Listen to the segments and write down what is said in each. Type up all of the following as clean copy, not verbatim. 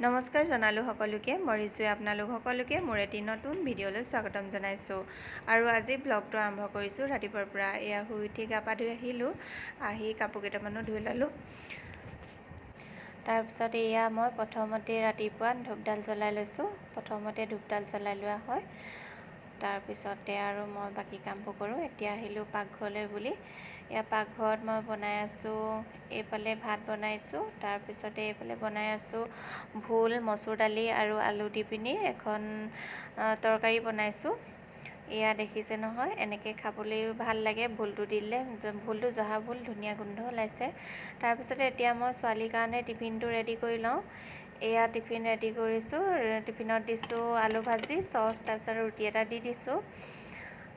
নমস্কাৰ জনালোঁ সকলোকে। মই ৰিজুৱে আপোনালোক সকলোকে মোৰ এটি নতুন ভিডিঅ'লৈ স্বাগতম জনাইছোঁ। আৰু আজি ব্লগটো আৰম্ভ কৰিছোঁ ৰাতিপুৱাৰ পৰা। এয়া শুই উঠি গা পা ধুই আহিলোঁ, আহি কাপোৰ কেইটামানো ধুই ল'লোঁ। তাৰপিছত এয়া মই প্ৰথমতে ৰাতিপুৱা ধূপডাল জ্বলাই লৈছোঁ। প্ৰথমতে ধূপডাল জ্বলাই লোৱা হয়, তাৰপিছতে আৰু মই বাকী কামবোৰ কৰোঁ। এতিয়া আহিলোঁ পাকঘৰলৈ বুলি। এয়া পাকঘৰত মই বনাই আছোঁ, এইফালে ভাত বনাইছোঁ, তাৰপিছতে এইফালে বনাই আছোঁ ভোল, মচুৰ দালি আৰু আলু দি পিনি এখন তৰকাৰী বনাইছোঁ। এয়া দেখিছে নহয়, এনেকৈ খাবলৈও ভাল লাগে। ভোলটো দিলে, ভোলটো জহা ভোল, ধুনীয়া গোন্ধ ওলাইছে। তাৰপিছতে এতিয়া মই ছোৱালীৰ কাৰণে টিফিনটো ৰেডি কৰি লওঁ। এয়া টিফিন ৰেডি কৰিছোঁ। টিফিনত দিছোঁ আলু ভাজি, চচ, তাৰপিছত ৰুটি এটা দি দিছোঁ।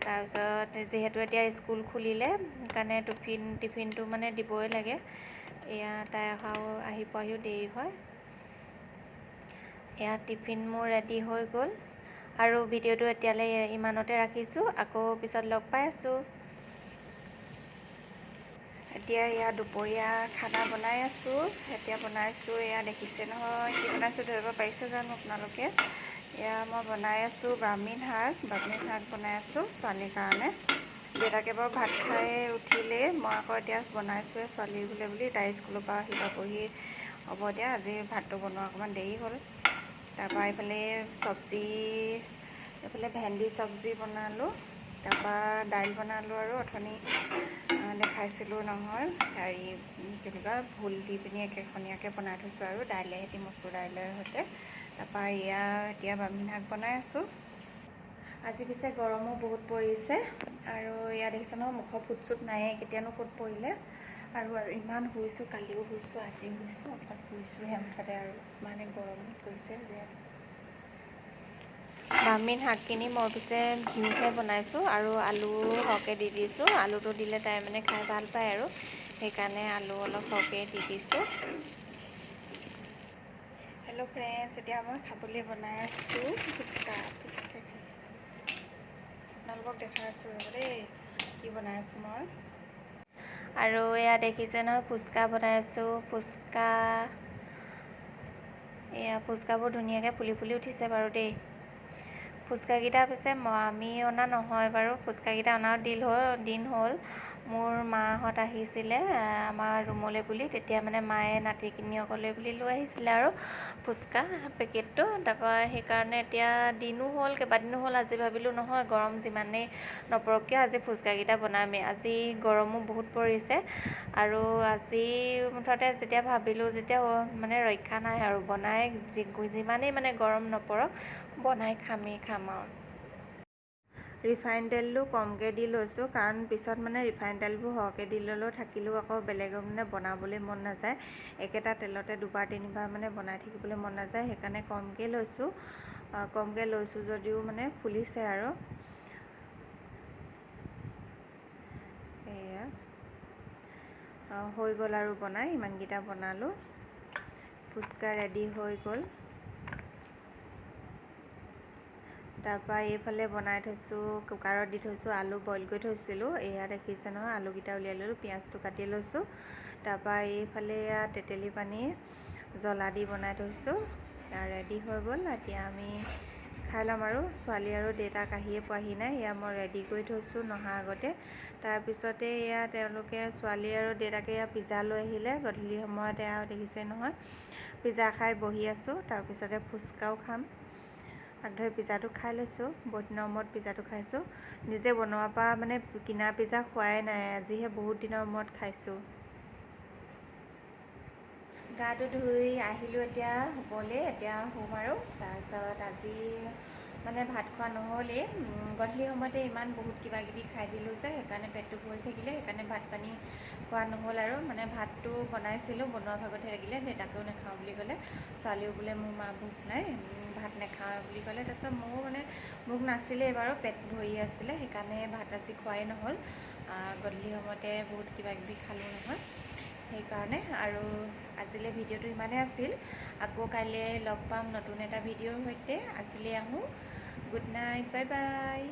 তাৰপিছত যিহেতু এতিয়া স্কুল খুলিলে, সেইকাৰণে টিফিনটো মানে দিবই লাগে। এয়া তাই আহি পোৱাহিও দেৰি হয়। এয়া টিফিন মোৰ ৰেডি হৈ গ'ল আৰু ভিডিঅ'টো এতিয়ালৈ ইমানতে ৰাখিছোঁ। আকৌ পিছত লগ পাই আছোঁ। এতিয়া এয়া দুপৰীয়া খানা বনাই আছোঁ। এতিয়া বনাইছোঁ, এয়া দেখিছে নহয় কি বনাইছোঁ, ধৰিব পাৰিছে জানো আপোনালোকে। এয়া মই বনাই আছোঁ ব্ৰাহ্মীণ শাক বনাই আছোঁ ছোৱালীৰ কাৰণে। দেউতাকে বাৰু ভাত খাই উঠিলেই, মই আকৌ এতিয়া বনাইছোঁৱে ছোৱালী বুলি। তাই স্কুলৰ পৰা আহি পাবহি হ'ব দিয়া। আজি ভাতটো বনোৱা অকণমান দেৰি হ'ল। তাৰপৰা এইফালে এইফালে ভেন্দি চব্জি বনালোঁ, তাৰপৰা দাইল বনালোঁ আৰু অথনি দেখাইছিলোঁ নহয়, হেৰি কি বুলি কয়, ভোল দি পিনি একেখনীয়াকৈ বনাই থৈছোঁ আৰু দাইলে সৈতে, মচুৰ দাইলৰ সৈতে। তাৰপৰা এয়া এতিয়া ব্ৰাহ্মীণ শাক বনাই আছোঁ। আজি পিছে গৰমো বহুত পৰিছে আৰু ইয়াত দেখিছে নহয়, মুখৰ ফুট চুট নায়েই, কেতিয়ানো ক'ত পৰিলে। আৰু ইমান শুইছোঁ, কালিও শুইছোঁ, আজিও শুইছোঁ, অকণমান শুইছোঁহে মুঠতে। আৰু মানে গৰম পৰিছে যে। ব্ৰাহ্মীণ শাকখিনি মই পিছে ঘিউহে বনাইছোঁ আৰু আলু সৰহকৈ দি দিছোঁ। আলুটো দিলে তাই মানে খাই ভাল পায় আৰু সেইকাৰণে আলু অলপ সৰহকৈ দি দিছোঁ। হেল্ল' ফ্ৰেণ্ডছ, এতিয়া মই খাবলৈ বনাই আছোঁ ফুচকা খাইছোঁ। আপোনালোকক দেখাই আছোঁ ৰ'ব দেই, কি বনাই আছোঁ মই। আৰু এয়া দেখিছে নহয়, ফুচকা বনাই আছোঁ। এয়া ফুচকাবোৰ ধুনীয়াকৈ ফুলি ফুলি উঠিছে বাৰু দেই। ফুচকাকেইটা পিছে আমি অনা নহয় বাৰু, ফুচকাকেইটা অনাও দিন হ'ল। মোৰ মাহঁত আহিছিলে আমাৰ ৰুমলৈ বুলি, তেতিয়া মানে মায়ে নাতিনীয়েকলৈ বুলি লৈ আহিছিলে আৰু ফুচকা পেকেটটো। তাৰপৰা সেইকাৰণে এতিয়া দিনো হ'ল, কেইবাদিনো হ'ল। আজি ভাবিলোঁ নহয়, গৰম যিমানেই নপৰক কিয় আজি ফুচকাকেইটা বনামেই। আজি গৰমো বহুত পৰিছে আৰু আজি মুঠতে যেতিয়া ভাবিলোঁ, যেতিয়া মানে ৰক্ষা নাই আৰু বনাই যিমানেই মানে গৰম নপৰক, বনাই খাম আৰু। ৰিফাইন তেলটো কমকৈ দি লৈছোঁ, কাৰণ পিছত মানে ৰিফাইন তেলবোৰ সৰহকৈ দি ল'লেও থাকিলেও আকৌ বেলেগৰ মানে বনাবলৈ মন নাযায়। একেটা তেলতে দুবাৰ তিনিবাৰ মানে বনাই থাকিবলৈ মন নাযায়, সেইকাৰণে কমকৈ লৈছোঁ। যদিও মানে ফুলিছে আৰু এয়া হৈ গ'ল আৰু বনাই ইমানকেইটা বনালোঁ। ফুচকা ৰেডি হৈ গ'ল। তাৰপৰা এইফালে বনাই থৈছোঁ, কুকাৰত দি থৈছোঁ, আলু বইল কৰি থৈছিলোঁ। এয়া দেখিছে নহয়, আলুকেইটা উলিয়াই ল'লোঁ, পিঁয়াজটো কাটি লৈছোঁ। তাৰপৰা এইফালে এয়া তেতেলী পানী জ্বলা দি বনাই থৈছোঁ। ৰেডি হৈ গ'ল। এতিয়া আমি খাই ল'ম আৰু। ছোৱালী আৰু দেউতাক আহিয়ে পোৱাহি নাই, এয়া মই ৰেডি কৰি থৈছোঁ নহাৰ আগতে। তাৰপিছতে এয়া তেওঁলোকে, ছোৱালী আৰু দেউতাকে এয়া পিজ্জা লৈ আহিলে গধূলি সময়তে। আৰু দেখিছে নহয়, পিজ্জা খাই বহি আছোঁ। তাৰপিছতে ফুচকাও খাম। আগধৰি পিজ্জাটো খাই লৈছোঁ, বহুত দিনৰ মূৰত পিজ্জাটো খাইছোঁ। নিজে বনোৱাৰ পৰা মানে কিনা পিজ্জা খোৱাই নাই, আজিহে বহুত দিনৰ মূৰত খাইছোঁ। গাটো ধুই আহিলোঁ এতিয়া শুবলৈ, এতিয়া শুম আৰু। তাৰপিছত আজি মানে ভাত খোৱা নহ'লেই, গধূলি সময়তে ইমান বহুত কিবাকিবি খাই দিলোঁ যে, সেইকাৰণে পেটটো ভৰি থাকিলে, সেইকাৰণে ভাত পানী খোৱা নহ'ল আৰু। মানে ভাতটো বনাইছিলোঁ, বনোৱাৰ ভাগতহে থাকিলে। দেউতাকেও নাখাওঁ বুলি ক'লে, ছোৱালীও বোলে মোৰ মা ভোক নাই, ভাত নাখাওঁ বুলি ক'লে। তাৰপিছত মোৰো মানে ভোক নাছিলেই বাৰু, পেট ভৰি আছিলে, সেইকাৰণে ভাত আজি খোৱাই নহ'ল। গধূলি সময়তে বহুত কিবাকিবি খালোঁ নহয়, সেইকাৰণে। আৰু আজিলৈ ভিডিঅ'টো ইমানেই আছিল। আকৌ কাইলৈ লগ পাম নতুন এটা ভিডিঅ'ৰ সৈতে। আজিলৈ আহোঁ, গুড নাইট, বাই বাই।